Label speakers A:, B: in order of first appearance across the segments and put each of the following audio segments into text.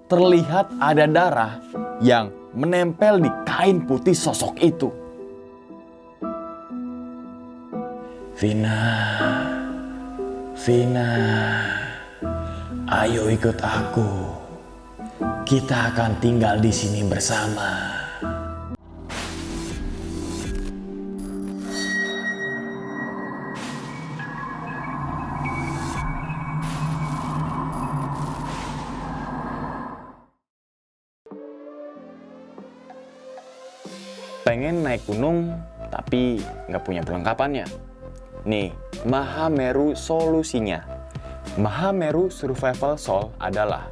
A: terlihat ada darah yang menempel di kain putih sosok itu. Vina, Vina, ayo ikut aku. Kita akan tinggal di sini bersama. Pengen naik gunung tapi nggak punya perlengkapannya. Nih, Mahameru solusinya. Mahameru Survival Sol adalah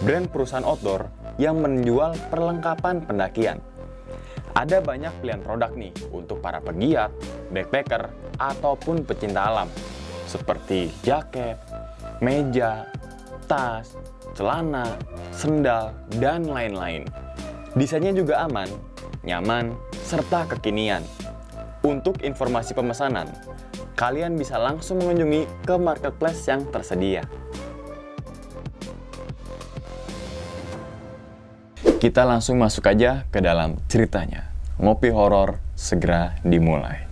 A: brand perusahaan outdoor yang menjual perlengkapan pendakian. Ada banyak pilihan produk nih untuk para pegiat, backpacker, ataupun pecinta alam. Seperti jaket, meja, tas, celana, sendal, dan lain-lain. Desainnya juga aman, nyaman, serta kekinian. Untuk informasi pemesanan, kalian bisa langsung mengunjungi ke marketplace yang tersedia. Kita langsung masuk aja ke dalam ceritanya. Ngopi horor segera dimulai.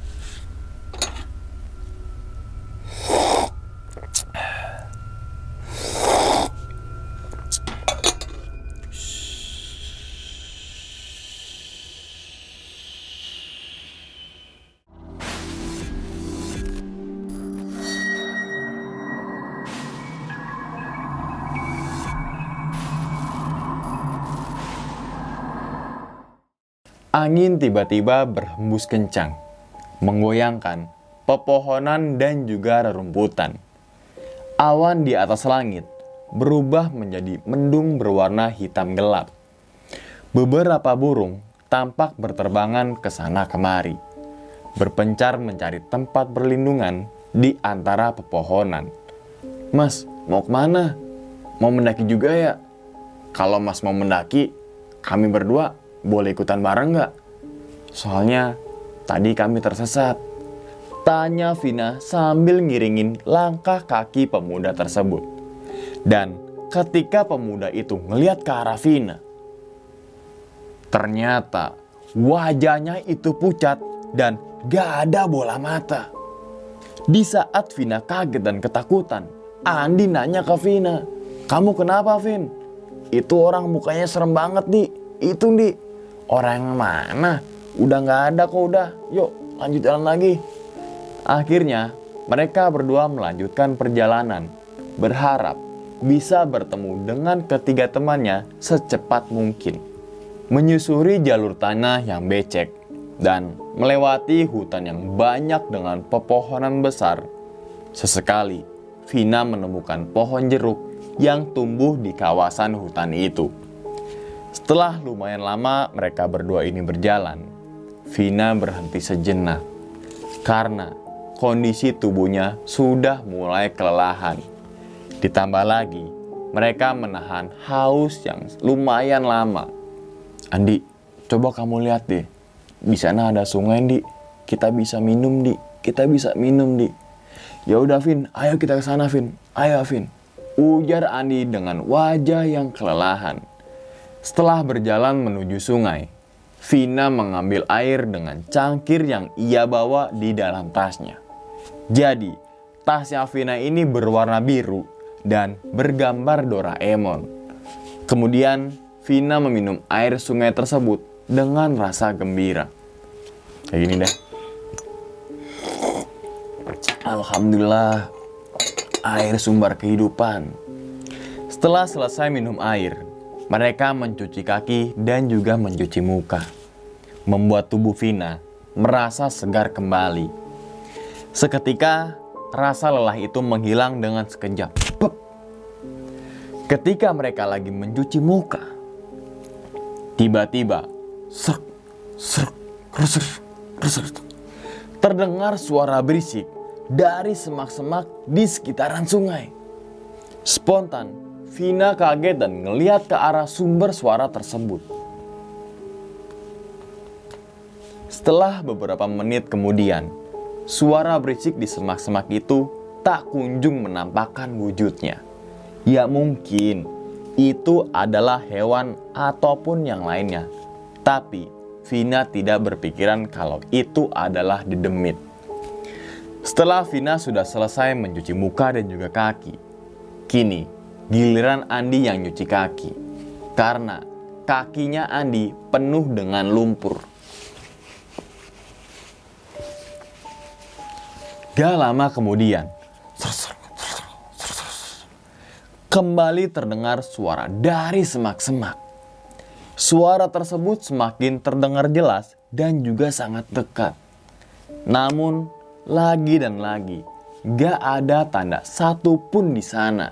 A: Angin tiba-tiba berhembus kencang, menggoyangkan pepohonan dan juga rerumputan. Awan di atas langit berubah menjadi mendung berwarna hitam gelap. Beberapa burung tampak berterbangan ke sana kemari, berpencar mencari tempat berlindungan di antara pepohonan. Mas, mau kemana? Mau mendaki juga ya? Kalau mas mau mendaki, kami berdua boleh ikutan bareng nggak? Soalnya tadi kami tersesat. Tanya Vina sambil ngiringin langkah kaki pemuda tersebut. Dan ketika pemuda itu ngelihat ke arah Vina, ternyata wajahnya itu pucat dan gak ada bola mata. Di saat Vina kaget dan ketakutan, Andi nanya ke Vina, "Kamu kenapa, Vin? Itu orang mukanya serem banget, Di. Itu, Di. Orang yang mana? Udah gak ada kok, udah. Yuk lanjut jalan lagi." Akhirnya mereka berdua melanjutkan perjalanan, berharap bisa bertemu dengan ketiga temannya secepat mungkin. Menyusuri jalur tanah yang becek dan melewati hutan yang banyak dengan pepohonan besar. Sesekali Vina menemukan pohon jeruk yang tumbuh di kawasan hutan itu. Setelah lumayan lama mereka berdua ini berjalan, Vina berhenti sejenak karena kondisi tubuhnya sudah mulai kelelahan. Ditambah lagi, mereka menahan haus yang lumayan lama. "Andi, coba kamu lihat deh. Di sana ada sungai, Di. Kita bisa minum, Di. Kita bisa minum, Di." "Ya udah, Vin. Ayo kita ke sana, Vin. Ayo, Vin." Ujar Andi dengan wajah yang kelelahan. Setelah berjalan menuju sungai, Vina mengambil air dengan cangkir yang ia bawa di dalam tasnya. Jadi, tasnya Vina ini berwarna biru dan bergambar Doraemon. Kemudian, Vina meminum air sungai tersebut dengan rasa gembira. Kayak gini deh. Alhamdulillah, air sumber kehidupan. Setelah selesai minum air, mereka mencuci kaki dan juga mencuci muka, membuat tubuh Vina merasa segar kembali. Seketika, rasa lelah itu menghilang dengan sekejap. Pep. Ketika mereka lagi mencuci muka, tiba-tiba serk, serk, serk, serk, terdengar suara berisik dari semak-semak di sekitaran sungai. Spontan, Vina kaget dan ngelihat ke arah sumber suara tersebut. Setelah beberapa menit kemudian, suara berisik di semak-semak itu tak kunjung menampakkan wujudnya. Ya mungkin itu adalah hewan ataupun yang lainnya. Tapi Vina tidak berpikiran kalau itu adalah dedemit. Setelah Vina sudah selesai mencuci muka dan juga kaki, kini giliran Andi yang nyuci kaki. Karena kakinya Andi penuh dengan lumpur. Gak lama kemudian, kembali terdengar suara dari semak-semak. Suara tersebut semakin terdengar jelas dan juga sangat dekat. Namun, lagi dan lagi, gak ada tanda satupun di sana.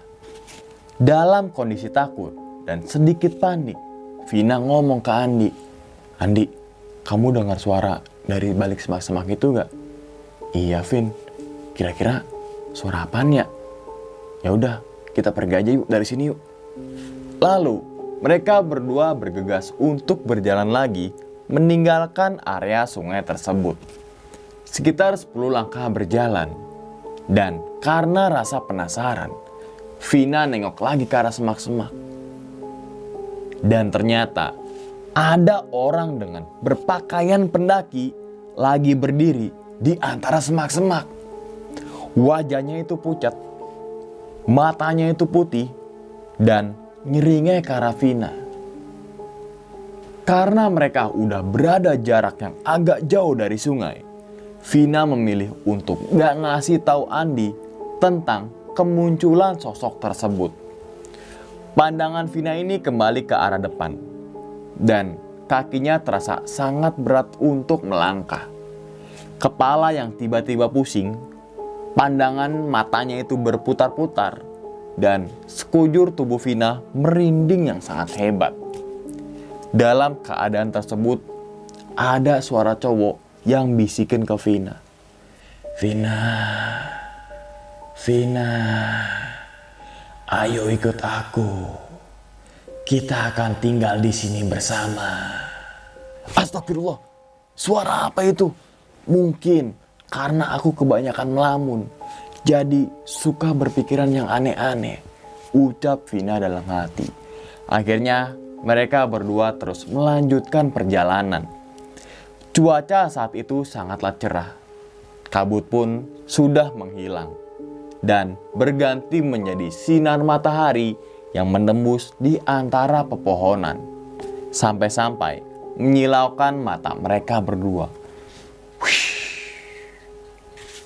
A: Dalam kondisi takut dan sedikit panik, Vina ngomong ke Andi, "Andi, kamu dengar suara dari balik semak-semak itu gak?" "Iya, Vin. Kira-kira suara apaan ya?" "Ya udah, kita pergi aja yuk dari sini yuk." Lalu mereka berdua bergegas untuk berjalan lagi meninggalkan area sungai tersebut. Sekitar 10 langkah berjalan. Dan karena rasa penasaran, Vina nengok lagi ke arah semak-semak. Dan ternyata ada orang dengan berpakaian pendaki lagi berdiri di antara semak-semak. Wajahnya itu pucat, matanya itu putih, dan nyeringai ke arah Vina. Karena mereka udah berada jarak yang agak jauh dari sungai, Vina memilih untuk gak ngasih tahu Andi tentang kemunculan sosok tersebut. Pandangan Vina ini kembali ke arah depan, dan kakinya terasa sangat berat untuk melangkah. Kepala yang tiba-tiba pusing, pandangan matanya itu berputar-putar, dan sekujur tubuh Vina merinding yang sangat hebat. Dalam keadaan tersebut, ada suara cowok yang bisikin ke Vina, "Vina, Vina, ayo ikut aku. Kita akan tinggal di sini bersama." Astagfirullah, suara apa itu? Mungkin karena aku kebanyakan melamun, jadi suka berpikiran yang aneh-aneh, ucap Vina dalam hati. Akhirnya mereka berdua terus melanjutkan perjalanan. Cuaca saat itu sangatlah cerah. Kabut pun sudah menghilang dan berganti menjadi sinar matahari yang menembus di antara pepohonan, sampai-sampai menyilaukan mata mereka berdua.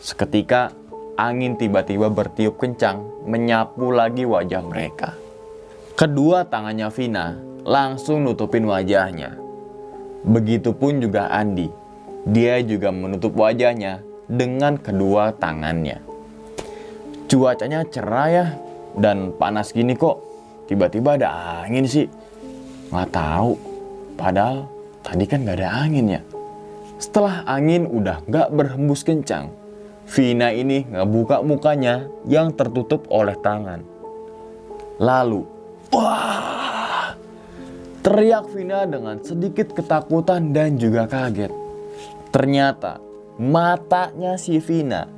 A: Seketika angin tiba-tiba bertiup kencang menyapu lagi wajah mereka. Kedua tangannya Vina langsung nutupin wajahnya. Begitupun juga Andi. Dia juga menutup wajahnya dengan kedua tangannya. Cuacanya cerah ya, dan panas gini kok tiba-tiba ada angin sih. Nggak tahu, padahal tadi kan nggak ada angin ya. Setelah angin udah nggak berhembus kencang, Vina ini ngebuka mukanya yang tertutup oleh tangan. Lalu, wah! Teriak Vina dengan sedikit ketakutan dan juga kaget. Ternyata matanya si Vina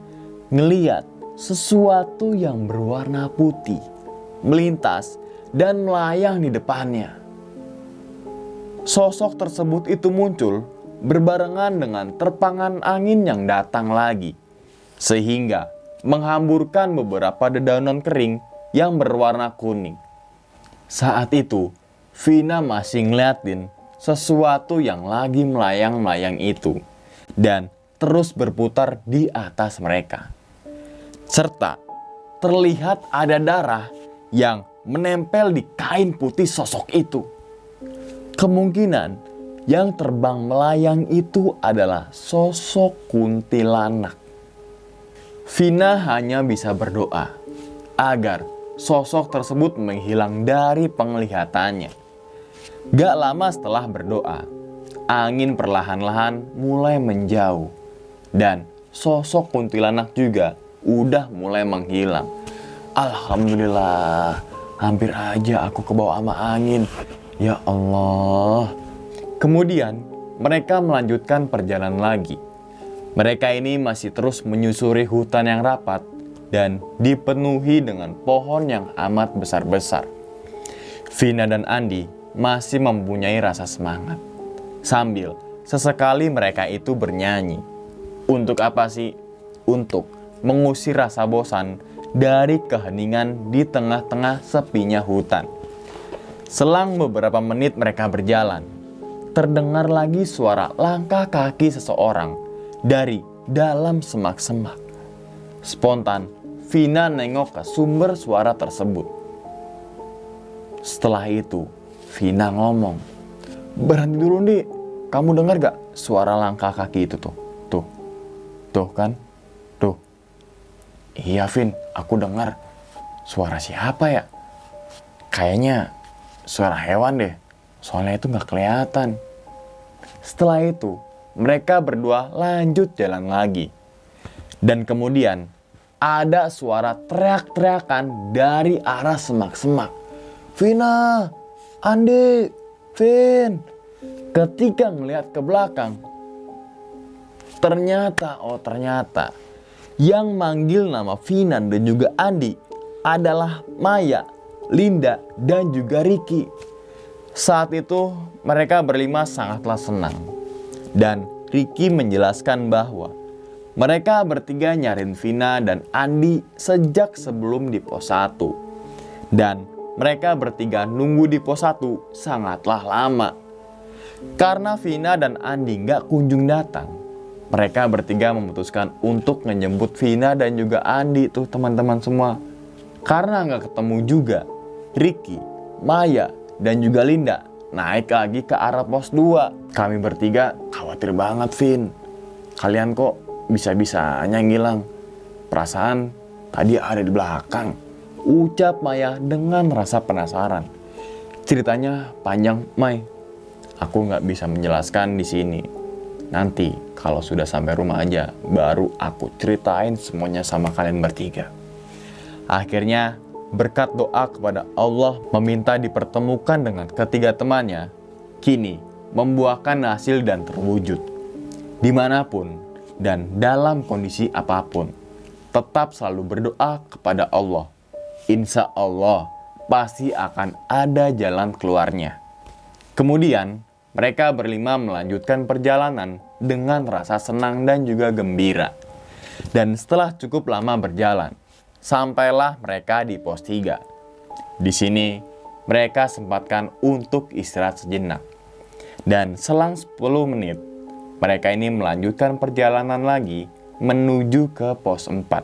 A: ngeliat sesuatu yang berwarna putih melintas dan melayang di depannya. Sosok tersebut itu muncul berbarengan dengan terpangan angin yang datang lagi, sehingga menghamburkan beberapa dedaunan kering yang berwarna kuning. Saat itu, Vina masih ngeliatin sesuatu yang lagi melayang-melayang itu dan terus berputar di atas mereka. Serta terlihat ada darah yang menempel di kain putih sosok itu. Kemungkinan yang terbang melayang itu adalah sosok kuntilanak. Vina hanya bisa berdoa agar sosok tersebut menghilang dari penglihatannya. Gak lama setelah berdoa, angin perlahan-lahan mulai menjauh dan sosok kuntilanak juga udah mulai menghilang. Alhamdulillah, hampir aja aku kebawa sama angin. Ya Allah. Kemudian mereka melanjutkan perjalanan lagi. Mereka ini masih terus menyusuri hutan yang rapat dan dipenuhi dengan pohon yang amat besar-besar. Vina dan Andi masih mempunyai rasa semangat. Sambil sesekali mereka itu bernyanyi. Untuk apa sih? Untuk mengusir rasa bosan dari keheningan di tengah-tengah sepinya hutan. Selang beberapa menit mereka berjalan, terdengar lagi suara langkah kaki seseorang dari dalam semak-semak. Spontan, Vina nengok ke sumber suara tersebut. Setelah itu, Vina ngomong, "Berhenti dulu, Ndi. Kamu dengar gak suara langkah kaki itu tuh? Tuh kan? Tuh." "Iya, Vin, aku dengar. Suara siapa ya? Kayaknya suara hewan deh. Soalnya itu gak kelihatan." Setelah itu, mereka berdua lanjut jalan lagi. Dan kemudian, ada suara teriak-teriakan dari arah semak-semak. "Vina, Andi, Vin." Ketika ngelihat ke belakang, ternyata yang manggil nama Vina dan juga Andi adalah Maya, Linda, dan juga Ricky. Saat itu mereka berlima sangatlah senang. Dan Ricky menjelaskan bahwa mereka bertiga nyariin Vina dan Andi sejak sebelum di pos 1. Dan mereka bertiga nunggu di pos 1 sangatlah lama. Karena Vina dan Andi gak kunjung datang, mereka bertiga memutuskan untuk ngejemput Vina dan juga Andi tuh teman-teman semua. Karena gak ketemu juga, Ricky, Maya, dan juga Linda naik lagi ke arah pos 2. Kami bertiga khawatir banget, Vin. Kalian kok bisa-bisanya ngilang? Perasaan tadi ada di belakang, ucap Maya dengan rasa penasaran. Ceritanya panjang, Mai. Aku nggak bisa menjelaskan di sini. Nanti kalau sudah sampai rumah aja, baru aku ceritain semuanya sama kalian bertiga. Akhirnya, berkat doa kepada Allah meminta dipertemukan dengan ketiga temannya, kini membuahkan hasil dan terwujud. Dimanapun dan dalam kondisi apapun, tetap selalu berdoa kepada Allah. Insya Allah pasti akan ada jalan keluarnya. Kemudian mereka berlima melanjutkan perjalanan dengan rasa senang dan juga gembira. Dan setelah cukup lama berjalan, sampailah mereka di pos 3. Di sini mereka sempatkan untuk istirahat sejenak. Dan selang 10 menit, mereka ini melanjutkan perjalanan lagi menuju ke pos 4.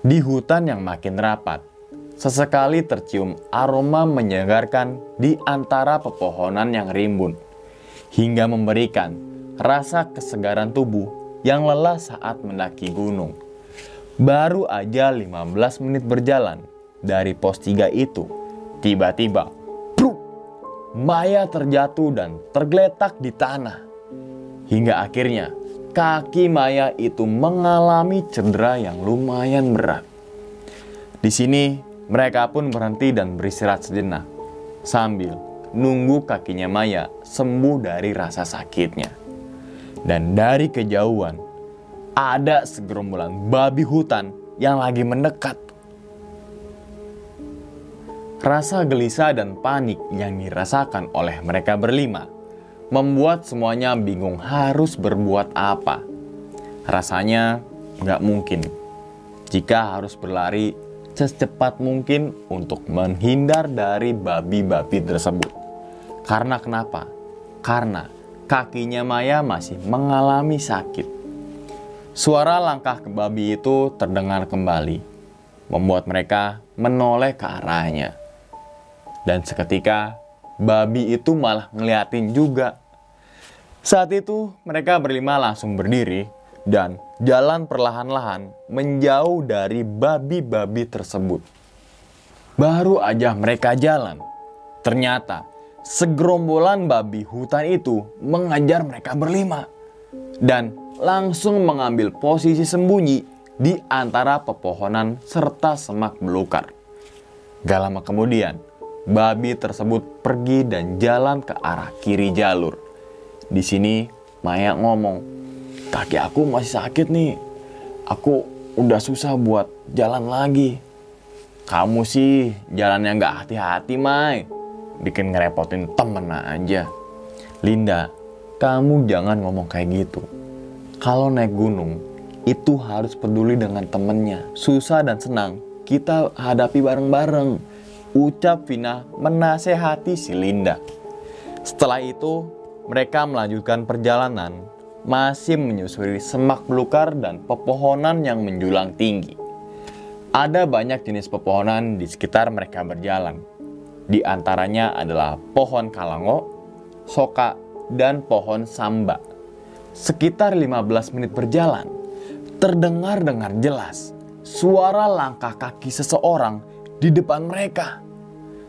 A: Di hutan yang makin rapat, sesekali tercium aroma menyegarkan di antara pepohonan yang rimbun, hingga memberikan rasa kesegaran tubuh yang lelah saat mendaki gunung. Baru aja 15 menit berjalan dari pos 3 itu, tiba-tiba Maya terjatuh dan tergeletak di tanah. Hingga akhirnya kaki Maya itu mengalami cedera yang lumayan berat. Di sini mereka pun berhenti dan beristirahat sejenak sambil nunggu kakinya Maya sembuh dari rasa sakitnya. Dan dari kejauhan ada segerombolan babi hutan yang lagi mendekat. Rasa gelisah dan panik yang dirasakan oleh mereka berlima membuat semuanya bingung harus berbuat apa. Rasanya gak mungkin jika harus berlari secepat mungkin untuk menghindar dari babi-babi tersebut. Karena kenapa? Karena kakinya Maya masih mengalami sakit. Suara langkah ke babi itu terdengar kembali, membuat mereka menoleh ke arahnya. Dan seketika babi itu malah ngeliatin juga. Saat itu mereka berlima langsung berdiri dan jalan perlahan-lahan menjauh dari babi-babi tersebut. Baru aja mereka jalan, ternyata segerombolan babi hutan itu mengejar mereka berlima dan langsung mengambil posisi sembunyi di antara pepohonan serta semak belukar. Gak lama kemudian, babi tersebut pergi dan jalan ke arah kiri jalur. Di sini Maya ngomong, "Kaki aku masih sakit nih. Aku udah susah buat jalan lagi." "Kamu sih jalannya gak hati-hati, Mai. bikin ngerepotin temen aja. Linda, kamu jangan ngomong kayak gitu. Kalau naik gunung, itu harus peduli dengan temennya. Susah dan senang, kita hadapi bareng-bareng. Ucap Vina menasehati si Linda. Setelah itu, mereka melanjutkan perjalanan, masih menyusuri semak belukar dan pepohonan yang menjulang tinggi. Ada banyak jenis pepohonan di sekitar mereka berjalan. Di antaranya adalah pohon kalango, soka, dan pohon samba. Sekitar 15 menit berjalan, terdengar dengan jelas suara langkah kaki seseorang di depan mereka.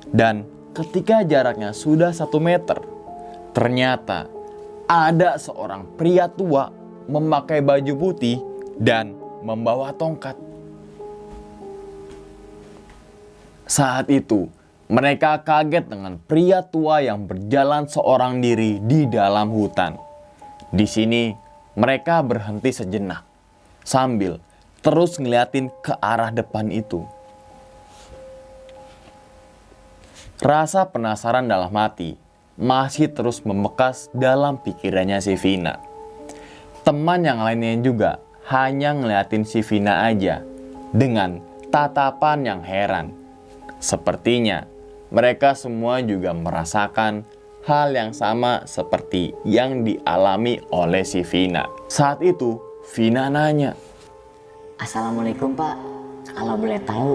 A: Dan ketika jaraknya sudah 1 meter, ternyata ada seorang pria tua memakai baju putih dan membawa tongkat. Saat itu, mereka kaget dengan pria tua yang berjalan seorang diri di dalam hutan. Di sini, mereka berhenti sejenak sambil terus ngeliatin ke arah depan itu. Rasa penasaran dalam hati masih terus membekas dalam pikirannya si Vina. Teman yang lainnya juga hanya ngeliatin si Vina aja dengan tatapan yang heran. Sepertinya mereka semua juga merasakan hal yang sama seperti yang dialami oleh si Vina. Saat itu Vina nanya,
B: "Assalamualaikum Pak, kalau boleh tahu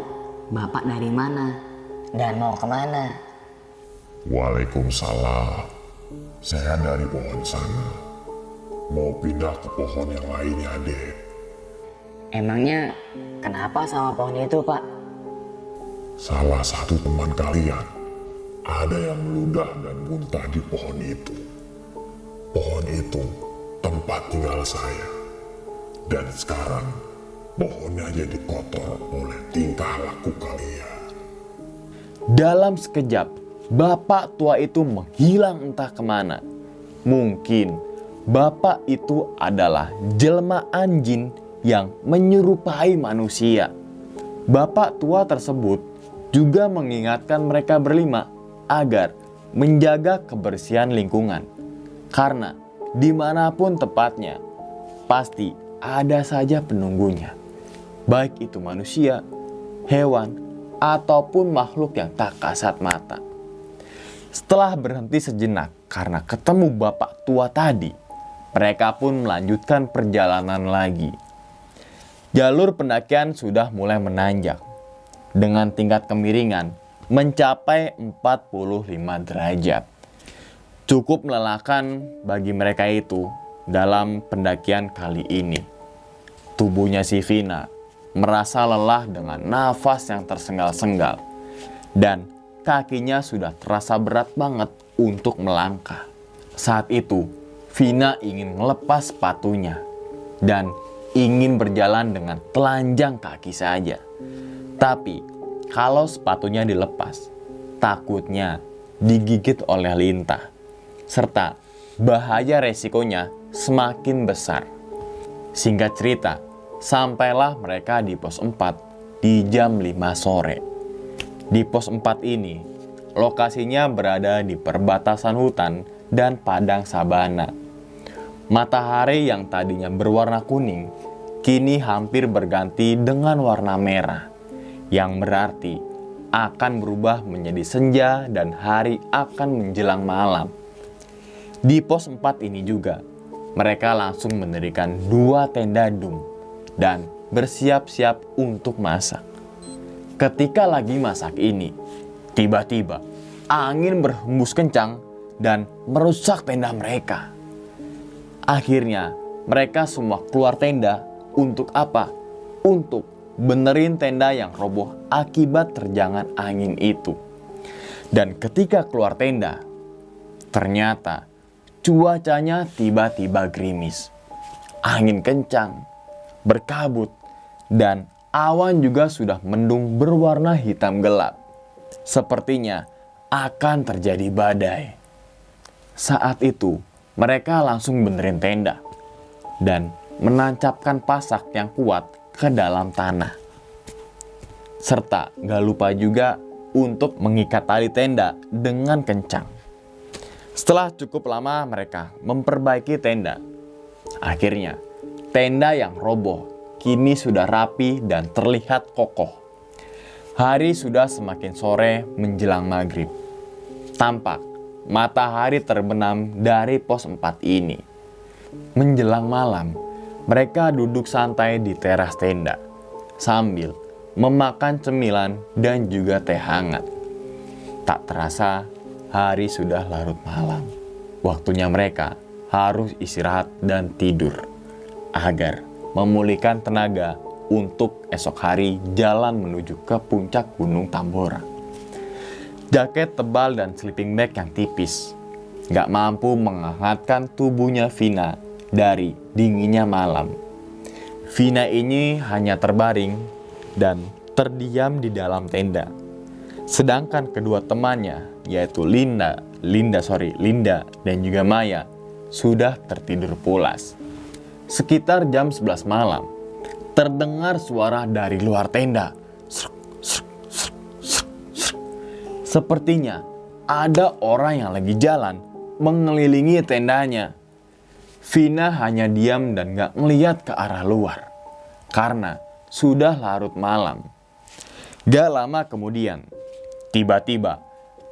B: Bapak dari mana dan mau kemana?"
C: Waalaikumsalam. Saya dari pohon sana. Mau pindah ke pohon yang lainnya, Dek.
B: Emangnya kenapa sama pohon itu Pak?
C: Salah satu teman kalian ada yang meludah dan muntah di pohon itu. Pohon itu tempat tinggal saya. Dan sekarang pohonnya jadi kotor oleh tingkah laku kalian.
A: dalam sekejap bapak tua itu menghilang entah kemana. Mungkin bapak itu adalah jelmaan jin yang menyerupai manusia. Bapak tua tersebut juga mengingatkan mereka berlima agar menjaga kebersihan lingkungan. Karena dimanapun tepatnya, pasti ada saja penunggunya. Baik itu manusia, hewan, ataupun makhluk yang tak kasat mata. Setelah berhenti sejenak karena ketemu bapak tua tadi, mereka pun melanjutkan perjalanan lagi. Jalur pendakian sudah mulai menanjak dengan tingkat kemiringan mencapai 45 derajat. Cukup melelahkan bagi mereka itu dalam pendakian kali ini. Tubuhnya si Vina merasa lelah dengan nafas yang tersengal-sengal dan kakinya sudah terasa berat banget untuk melangkah. Saat itu Vina ingin melepas sepatunya dan ingin berjalan dengan telanjang kaki saja. Tapi kalau sepatunya dilepas, takutnya digigit oleh lintah, serta bahaya resikonya semakin besar. Singkat cerita, sampailah mereka di pos 4 di jam 5 sore. Di pos 4 ini, lokasinya berada di perbatasan hutan dan padang sabana. Matahari yang tadinya berwarna kuning, kini hampir berganti dengan warna merah, yang berarti akan berubah menjadi senja dan hari akan menjelang malam. Di pos 4 ini juga, mereka langsung mendirikan 2 tenda dung dan bersiap-siap untuk masak. Ketika lagi masak ini, tiba-tiba angin berhembus kencang dan merusak tenda mereka. Akhirnya, mereka semua keluar tenda untuk apa? Untuk benerin tenda yang roboh akibat terjangan angin itu. Dan ketika keluar tenda, ternyata cuacanya tiba-tiba gerimis. Angin kencang, berkabut, dan awan juga sudah mendung berwarna hitam gelap. Sepertinya akan terjadi badai. Saat itu, mereka langsung benerin tenda dan menancapkan pasak yang kuat ke dalam tanah. Serta gak lupa juga untuk mengikat tali tenda dengan kencang. Setelah cukup lama mereka memperbaiki tenda. Akhirnya, tenda yang roboh kini sudah rapi dan terlihat kokoh. Hari sudah semakin sore menjelang maghrib. Tampak matahari terbenam dari pos 4 ini. Menjelang malam, mereka duduk santai di teras tenda sambil memakan cemilan dan juga teh hangat. Tak terasa, hari sudah larut malam. Waktunya mereka harus istirahat dan tidur agar memulihkan tenaga untuk esok hari jalan menuju ke puncak Gunung Tambora. Jaket tebal dan sleeping bag yang tipis gak mampu menghangatkan tubuhnya Vina dari dinginnya malam. Vina ini hanya terbaring dan terdiam di dalam tenda. Sedangkan kedua temannya, yaitu Linda dan juga Maya, sudah tertidur pulas. Sekitar jam 11 malam, terdengar suara dari luar tenda. Sepertinya ada orang yang lagi jalan mengelilingi tendanya. Vina hanya diam dan gak ngeliat ke arah luar karena sudah larut malam. Gak lama kemudian, tiba-tiba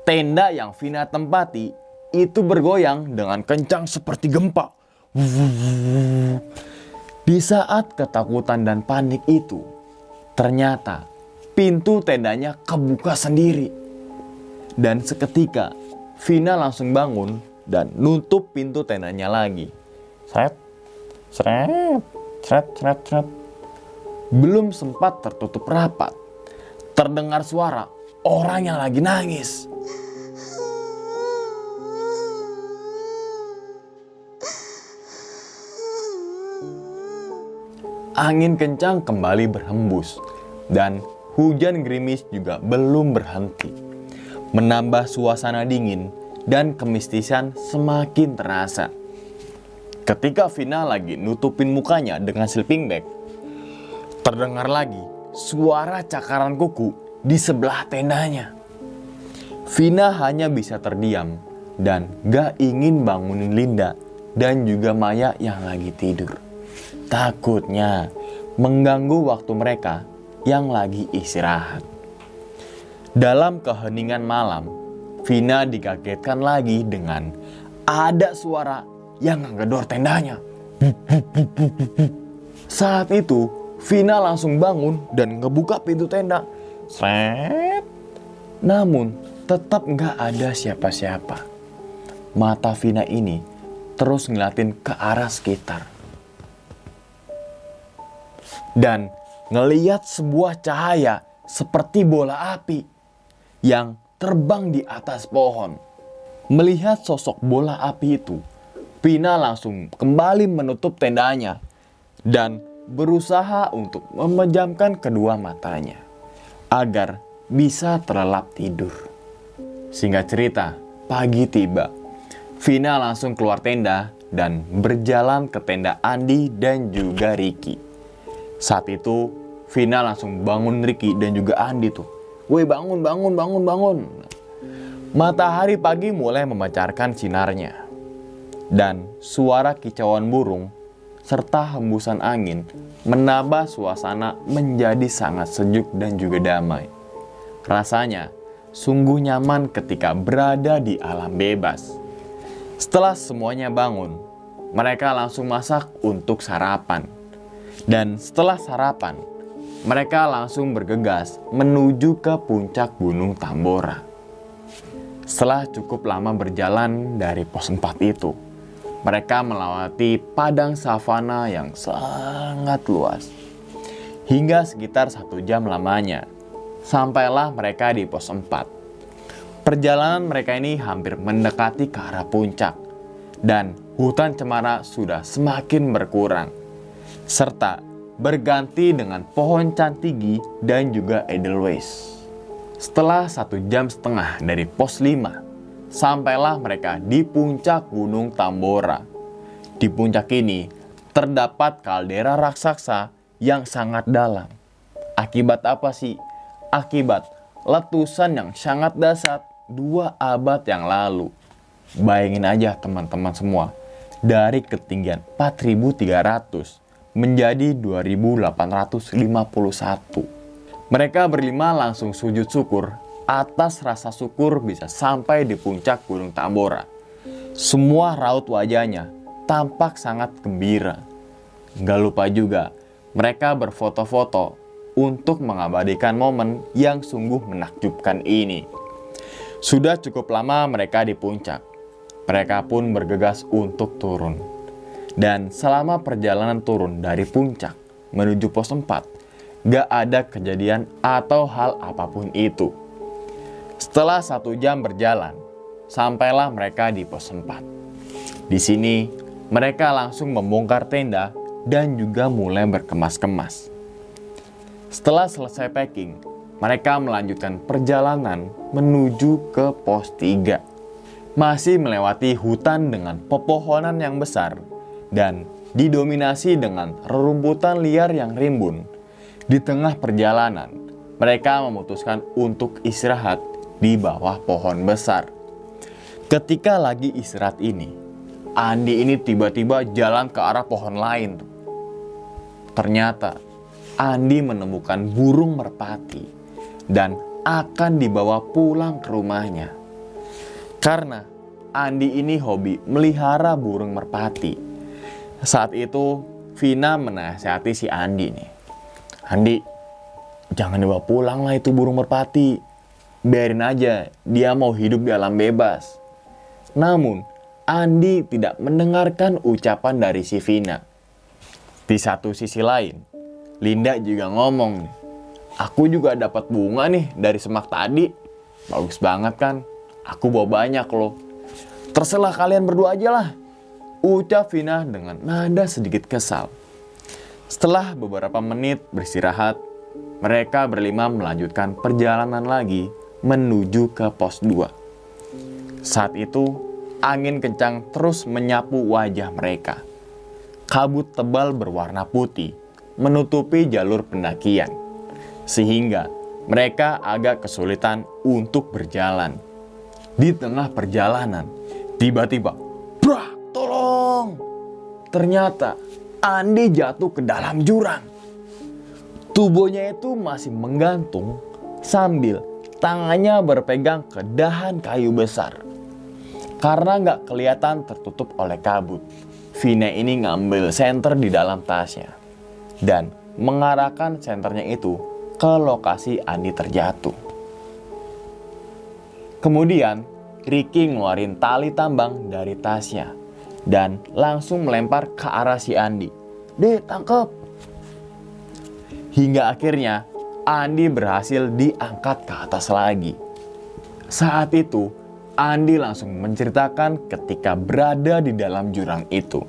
A: tenda yang Vina tempati itu bergoyang dengan kencang seperti gempa. Di saat ketakutan dan panik itu, ternyata pintu tendanya kebuka sendiri. Dan seketika Vina langsung bangun dan nutup pintu tendanya lagi. Sret, sret, sret, sret, sret. Belum sempat tertutup rapat, terdengar suara orang yang lagi nangis. Angin kencang kembali berhembus dan hujan gerimis juga belum berhenti. Menambah suasana dingin dan kemistisan semakin terasa. Ketika Vina lagi nutupin mukanya dengan sleeping bag, terdengar lagi suara cakaran kuku di sebelah tendanya. Vina hanya bisa terdiam dan gak ingin bangunin Linda dan juga Maya yang lagi tidur. Takutnya mengganggu waktu mereka yang lagi istirahat. Dalam keheningan malam, Vina dikagetkan lagi dengan ada suara yang menggedor tendanya. Saat itu, Vina langsung bangun dan ngebuka pintu tenda. Sret. Namun, tetap gak ada siapa-siapa. Mata Vina ini terus ngeliatin ke arah sekitar. Dan ngeliat sebuah cahaya seperti bola api yang terbang di atas pohon. Melihat sosok bola api itu, Vina langsung kembali menutup tendanya dan berusaha untuk memejamkan kedua matanya agar bisa terlelap tidur. Singkat cerita, pagi tiba. Vina langsung keluar tenda dan berjalan ke tenda Andi dan juga Ricky. Saat itu, Vina langsung bangun Ricky dan juga Andi tuh. Woi, bangun. Matahari pagi mulai memancarkan sinarnya. Dan suara kicauan burung serta hembusan angin menambah suasana menjadi sangat sejuk dan juga damai. Rasanya sungguh nyaman ketika berada di alam bebas. Setelah semuanya bangun, mereka langsung masak untuk sarapan. Dan setelah sarapan, mereka langsung bergegas menuju ke puncak Gunung Tambora. Setelah cukup lama berjalan dari pos 4 itu, mereka melewati padang savana yang sangat luas. Hingga sekitar 1 jam lamanya, sampailah mereka di pos 4. Perjalanan mereka ini hampir mendekati ke arah puncak, dan hutan cemara sudah semakin berkurang, serta berganti dengan pohon cantigi dan juga edelweiss. Setelah 1,5 jam dari pos 5, sampailah mereka di puncak Gunung Tambora. Di puncak ini terdapat kaldera raksasa yang sangat dalam. Akibat apa sih? Akibat letusan yang sangat dahsyat 2 abad yang lalu. Bayangin aja teman-teman semua, dari ketinggian 4.300 menjadi 2.851. Mereka berlima langsung sujud syukur atas rasa syukur bisa sampai di puncak Gunung Tambora. Semua raut wajahnya tampak sangat gembira. Gak lupa juga, mereka berfoto-foto untuk mengabadikan momen yang sungguh menakjubkan ini. Sudah cukup lama mereka di puncak. Mereka pun bergegas untuk turun. Dan selama perjalanan turun dari puncak menuju pos 4, gak ada kejadian atau hal apapun itu. Setelah 1 jam berjalan, sampailah mereka di pos 4. Di sini, mereka langsung membongkar tenda dan juga mulai berkemas-kemas. Setelah selesai packing, mereka melanjutkan perjalanan menuju ke pos 3. Masih melewati hutan dengan pepohonan yang besar dan didominasi dengan rerumputan liar yang rimbun. Di tengah perjalanan, mereka memutuskan untuk istirahat di bawah pohon besar. Ketika lagi istirahat ini, Andi ini tiba-tiba jalan ke arah pohon lain. Ternyata Andi menemukan burung merpati dan akan dibawa pulang ke rumahnya. Karena Andi ini hobi melihara burung merpati. Saat itu Vina menasihati si Andi nih. Andi, jangan dibawa pulang lah itu burung merpati. Biarin aja, dia mau hidup di alam bebas. Namun Andi tidak mendengarkan ucapan dari si Vina. Di satu sisi lain, Linda juga ngomong nih. Aku juga dapat bunga nih dari semak tadi. Bagus banget kan? Aku bawa banyak loh. Terserah kalian berdua aja lah, ucap Vina dengan nada sedikit kesal. Setelah beberapa menit beristirahat, mereka berlima melanjutkan perjalanan lagi menuju ke pos 2. Saat itu, angin kencang terus menyapu wajah mereka. Kabut tebal berwarna putih menutupi jalur pendakian, sehingga mereka agak kesulitan untuk berjalan. Di tengah perjalanan, tiba-tiba, "Brak, tolong!" Ternyata Andi jatuh ke dalam jurang. Tubuhnya itu masih menggantung sambil tangannya berpegang ke dahan kayu besar. Karena nggak kelihatan tertutup oleh kabut, Vina ini ngambil senter di dalam tasnya dan mengarahkan senternya itu ke lokasi Andi terjatuh. Kemudian, Ricky ngeluarin tali tambang dari tasnya dan langsung melempar ke arah si Andi. "Deh, tangkep!" Hingga akhirnya, Andi berhasil diangkat ke atas lagi. Saat itu, Andi langsung menceritakan ketika berada di dalam jurang itu.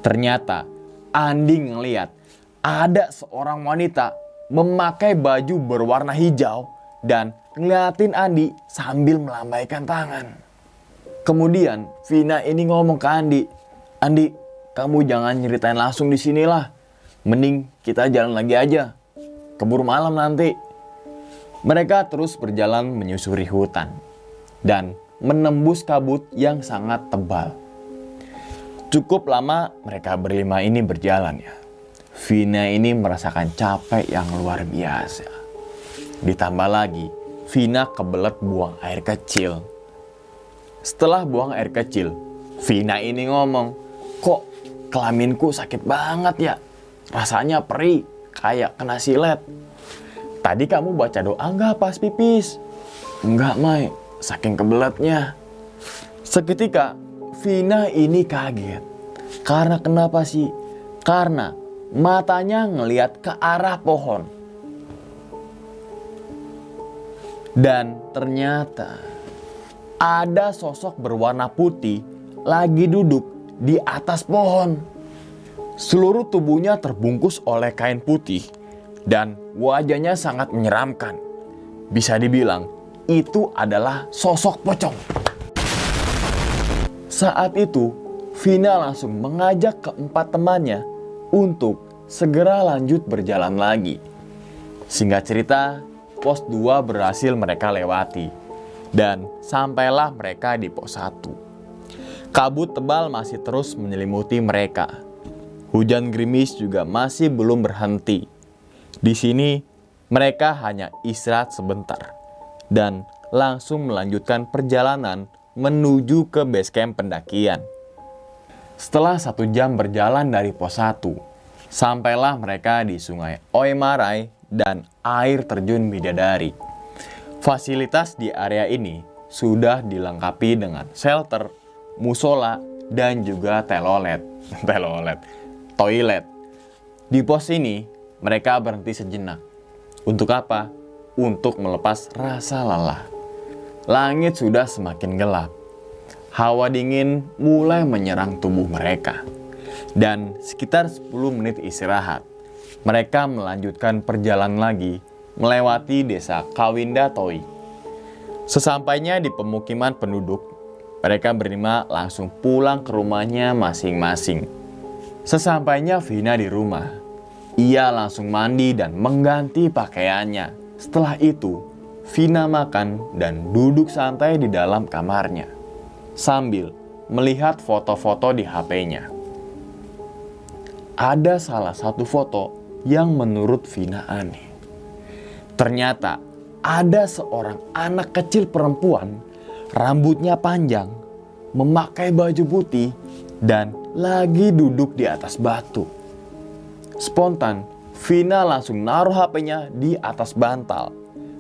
A: Ternyata, Andi ngeliat ada seorang wanita memakai baju berwarna hijau dan ngeliatin Andi sambil melambaikan tangan. Kemudian Vina ini ngomong ke Andi, "Andi, kamu jangan nyeritain langsung di sinilah. Mending kita jalan lagi aja. Keburu malam nanti." Mereka terus berjalan menyusuri hutan dan menembus kabut yang sangat tebal. Cukup lama mereka berlima ini berjalan ya. Vina ini merasakan capek yang luar biasa. Ditambah lagi, Vina kebelet buang air kecil. Setelah buang air kecil, Vina ini ngomong, "Kok kelaminku sakit banget ya? Rasanya perih, kayak kena silet. Tadi kamu baca doa nggak pas pipis?" "Enggak, Mai, saking kebeletnya." Seketika, Vina ini kaget. Karena kenapa sih? Karena matanya ngelihat ke arah pohon. Dan ternyata ada sosok berwarna putih lagi duduk di atas pohon. Seluruh tubuhnya terbungkus oleh kain putih dan wajahnya sangat menyeramkan. Bisa dibilang itu adalah sosok pocong. Saat itu Vina langsung mengajak keempat temannya untuk segera lanjut berjalan lagi. Singkat cerita, pos 2 berhasil mereka lewati. Dan sampailah mereka di pos 1. Kabut tebal masih terus menyelimuti mereka. Hujan gerimis juga masih belum berhenti. Di sini mereka hanya istirahat sebentar dan langsung melanjutkan perjalanan menuju ke base camp pendakian. Setelah 1 jam berjalan dari pos 1, sampailah mereka di sungai Oemarai dan air terjun Bidadari. Fasilitas di area ini sudah dilengkapi dengan shelter, musola, dan juga toilet. Di pos ini mereka berhenti sejenak. Untuk apa? Untuk melepas rasa lelah. Langit sudah semakin gelap. Hawa dingin mulai menyerang tubuh mereka. Dan sekitar 10 menit istirahat, mereka melanjutkan perjalanan lagi melewati desa Kawinda Toi. Sesampainya di pemukiman penduduk, mereka berlima langsung pulang ke rumahnya masing-masing. Sesampainya Vina di rumah, ia langsung mandi dan mengganti pakaiannya. Setelah itu, Vina makan dan duduk santai di dalam kamarnya sambil melihat foto-foto di HP-nya. Ada salah satu foto yang menurut Vina aneh. Ternyata ada seorang anak kecil perempuan, rambutnya panjang, memakai baju putih, dan lagi duduk di atas batu. Spontan, Vina langsung naruh HP-nya di atas bantal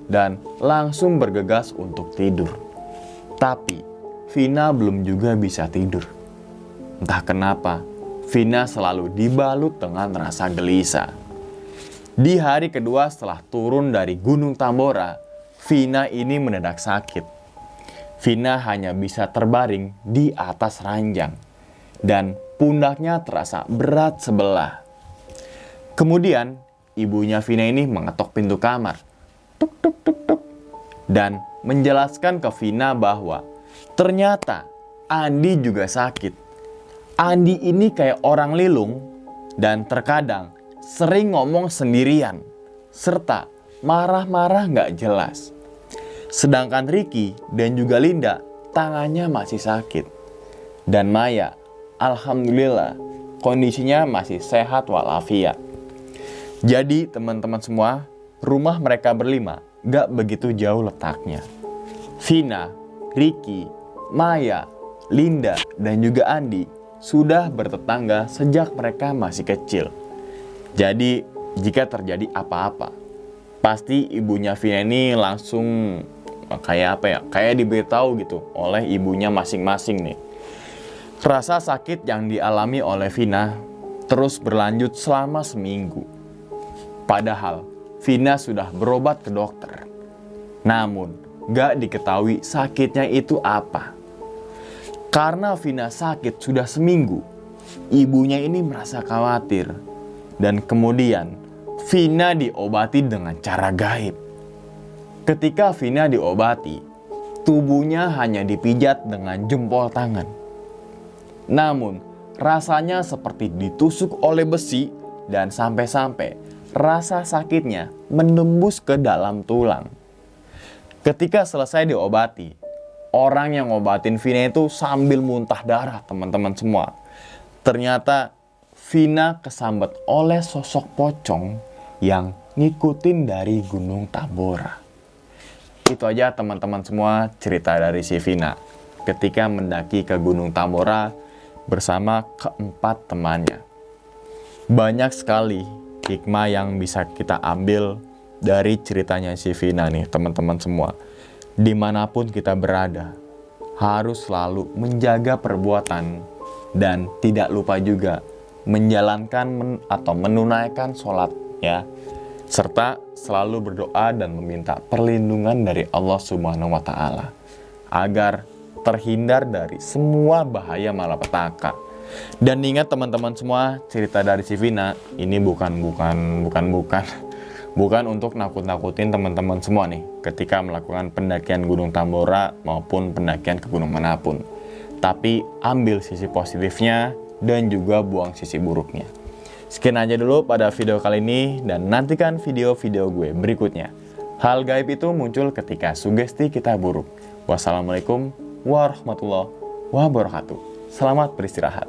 A: dan langsung bergegas untuk tidur. Tapi Vina belum juga bisa tidur. Entah kenapa, Vina selalu dibalut dengan rasa gelisah. Di hari kedua setelah turun dari Gunung Tambora, Vina ini mendadak sakit. Vina hanya bisa terbaring di atas ranjang dan pundaknya terasa berat sebelah. Kemudian ibunya Vina ini mengetok pintu kamar, tuk tuk tuk tuk, dan menjelaskan ke Vina bahwa ternyata Andi juga sakit. Andi ini kayak orang lilung dan terkadang sering ngomong sendirian serta marah-marah gak jelas. Sedangkan Ricky dan juga Linda tangannya masih sakit. Dan Maya, alhamdulillah kondisinya masih sehat walafiat. Jadi teman-teman semua, rumah mereka berlima gak begitu jauh letaknya. Vina, Ricky, Maya, Linda, dan juga Andi sudah bertetangga sejak mereka masih kecil. Jadi jika terjadi apa-apa, pasti ibunya Vina ini langsung kayak diberitahu gitu oleh ibunya masing-masing nih. Rasa sakit yang dialami oleh Vina terus berlanjut selama seminggu. Padahal Vina sudah berobat ke dokter. Namun gak diketahui sakitnya itu apa. Karena Vina sakit sudah seminggu, ibunya ini merasa khawatir. Dan kemudian Vina diobati dengan cara gaib. Ketika Vina diobati, tubuhnya hanya dipijat dengan jempol tangan. Namun rasanya seperti ditusuk oleh besi dan sampai-sampai rasa sakitnya menembus ke dalam tulang. Ketika selesai diobati, orang yang ngobatin Vina itu sambil muntah darah, teman-teman semua. Ternyata Vina kesambet oleh sosok pocong yang ngikutin dari Gunung Tambora. Itu aja teman-teman semua cerita dari si Vina ketika mendaki ke Gunung Tambora bersama keempat temannya. Banyak sekali hikmah yang bisa kita ambil dari ceritanya si Vina nih teman-teman semua. Dimanapun kita berada, harus selalu menjaga perbuatan dan tidak lupa juga menjalankan atau menunaikan sholat ya, serta selalu berdoa dan meminta perlindungan dari Allah Subhanahu wa Ta'ala agar terhindar dari semua bahaya malapetaka. Dan ingat teman-teman semua, cerita dari si Vina ini bukan untuk nakut-nakutin teman-teman semua nih ketika melakukan pendakian Gunung Tambora maupun pendakian ke gunung manapun. Tapi ambil sisi positifnya dan juga buang sisi buruknya. Sekian aja dulu pada video kali ini dan nantikan video-video gue berikutnya. Hal gaib itu muncul ketika sugesti kita buruk. Wassalamualaikum warahmatullahi wabarakatuh. Selamat beristirahat.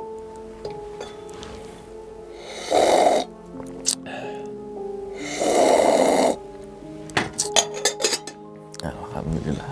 A: Alhamdulillah.